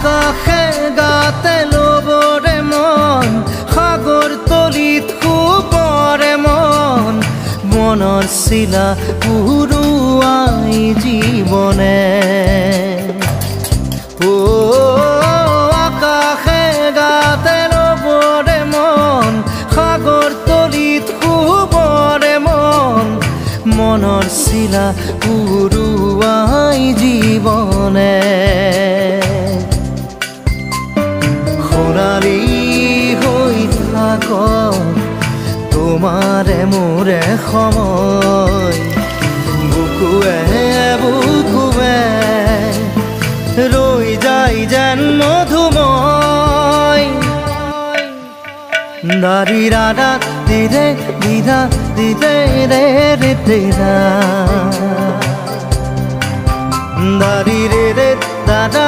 আকাশে গাতে ল'বৰে মন সাগৰ তলিত শুবৰে মন মনৰ চিলা উৰুৱাই জীৱনে আকাশে গাতে ল'বৰে মন সাগৰ তলিত শুবৰে মন মনৰ চিলা উৰুৱাই জীৱনে সোণালী হৈ থাকক তোমাৰে মোৰে সময় বুকুৱে বুকুৱে ৰৈ যায় যেন মধুময় দাৰি ৰাধা দিৰে দিদা দিদে ৰে ৰে তেৰা দাৰি ৰে ৰে দাদা